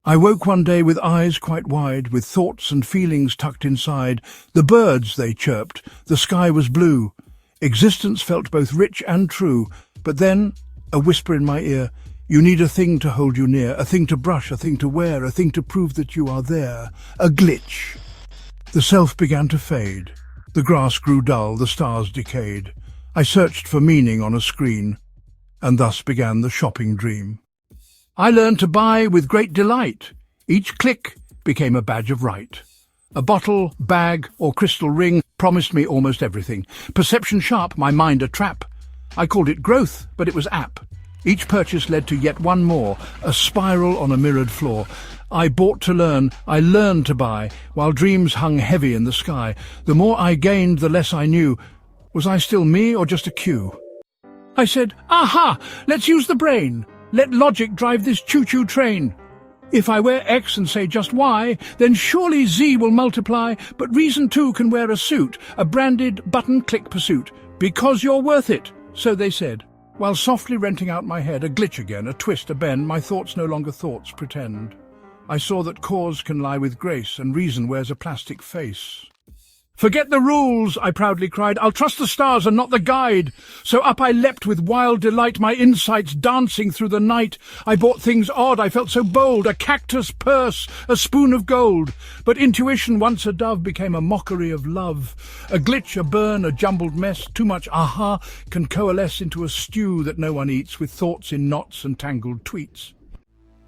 I woke one day with eyes quite wide, with thoughts and feelings tucked inside. The birds, they chirped, the sky was blue. Existence felt both rich and true. But then, a whisper in my ear, you need a thing to hold you near, a thing to brush, a thing to wear, a thing to prove that you are there. A glitch. The self began to fade. The grass grew dull, the stars decayed. I searched for meaning on a screen, and thus began the shopping dream. I learned to buy with great delight. Each click became a badge of right. A bottle, bag, or crystal ring promised me almost everything. Perception sharp, my mind a trap. I called it growth, but it was app. Each purchase led to yet one more, a spiral on a mirrored floor. I bought to learn, I learned to buy, while dreams hung heavy in the sky. The more I gained, the less I knew. Was I still me, or just a cue? I said, aha, let's use the brain. Let logic drive this choo-choo train. If I wear X and say just Y, then surely Z will multiply, but reason too can wear a suit, a branded button-click pursuit. Because you're worth it, so they said. While softly renting out my head, a glitch again, a twist, a bend, my thoughts no longer thoughts pretend. I saw that cause can lie with grace, and reason wears a plastic face. Forget the rules, I proudly cried. I'll trust the stars and not the guide. So up I leapt with wild delight, my insights dancing through the night. I bought things odd, I felt so bold, a cactus purse, a spoon of gold. But intuition, once a dove, became a mockery of love. A glitch, a burn, a jumbled mess, too much aha can coalesce into a stew that no one eats, with thoughts in knots and tangled tweets.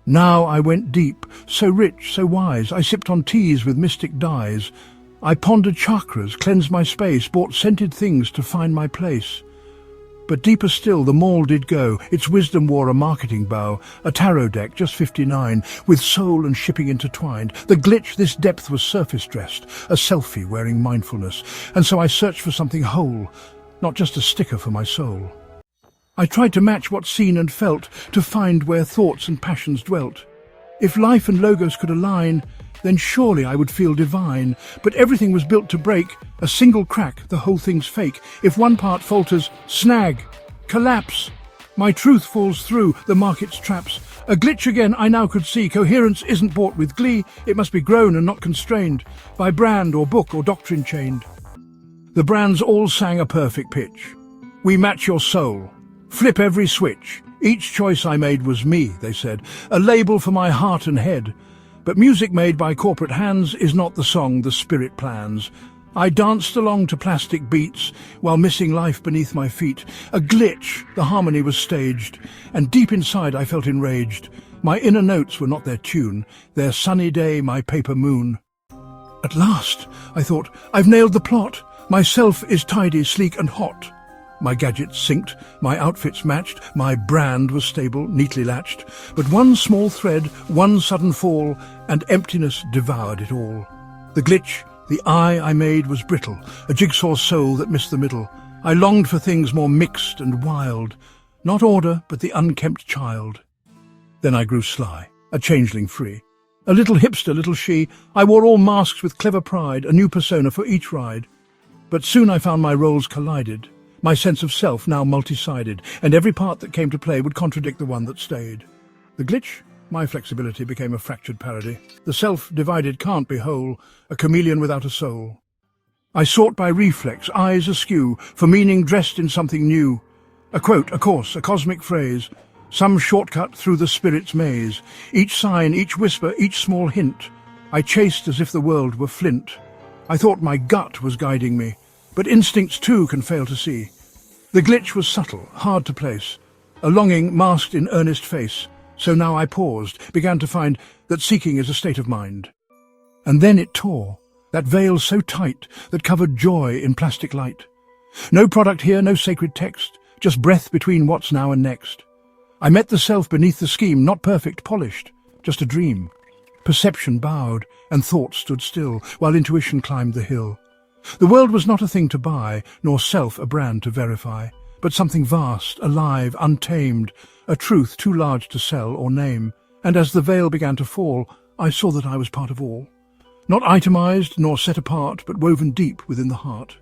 Now I went deep, so rich, so wise, I sipped on teas with mystic dyes. I pondered chakras, cleansed my space, bought scented things to find my place. But deeper still the mall did go, its wisdom wore a marketing bow, a tarot deck, just 59, with soul and shipping intertwined. The glitch, this depth was surface-dressed, a selfie wearing mindfulness, and so I searched for something whole, not just a sticker for my soul. I tried to match what's seen and felt, to find where thoughts and passions dwelt. If life and logos could align, then surely I would feel divine. But everything was built to break. A single crack, the whole thing's fake. If one part falters, snag, collapse. My truth falls through the market's traps. A glitch again I now could see. Coherence isn't bought with glee. It must be grown and not constrained by brand or book or doctrine chained. The brands all sang a perfect pitch. We match your soul. Flip every switch. Each choice I made was me, they said. A label for my heart and head. But music made by corporate hands is not the song the spirit plans. I danced along to plastic beats while missing life beneath my feet. A glitch, the harmony was staged, and deep inside I felt enraged. My inner notes were not their tune, their sunny day, my paper moon. At last, I thought, I've nailed the plot. Myself is tidy, sleek and hot. My gadgets synced, my outfits matched, my brand was stable, neatly latched. But one small thread, one sudden fall, and emptiness devoured it all. The glitch, the I made was brittle, a jigsaw soul that missed the middle. I longed for things more mixed and wild, not order, but the unkempt child. Then I grew sly, a changeling free. A little hipster, little she, I wore all masks with clever pride, a new persona for each ride. But soon I found my roles collided. My sense of self now multi-sided, and every part that came to play would contradict the one that stayed. The glitch, my flexibility, became a fractured parody. The self divided can't be whole, a chameleon without a soul. I sought by reflex, eyes askew, for meaning dressed in something new. A quote, a course, a cosmic phrase, some shortcut through the spirit's maze. Each sign, each whisper, each small hint, I chased as if the world were flint. I thought my gut was guiding me, but instincts too can fail to see. The glitch was subtle, hard to place, a longing masked in earnest face. So now I paused, began to find that seeking is a state of mind. And then it tore, that veil so tight that covered joy in plastic light. No product here, no sacred text, just breath between what's now and next. I met the self beneath the scheme, not perfect, polished, just a dream. Perception bowed, and thought stood still, while intuition climbed the hill. The world was not a thing to buy, nor self a brand to verify, but something vast, alive, untamed, a truth too large to sell or name. And as the veil began to fall, I saw that I was part of all. Not itemized, nor set apart, but woven deep within the heart.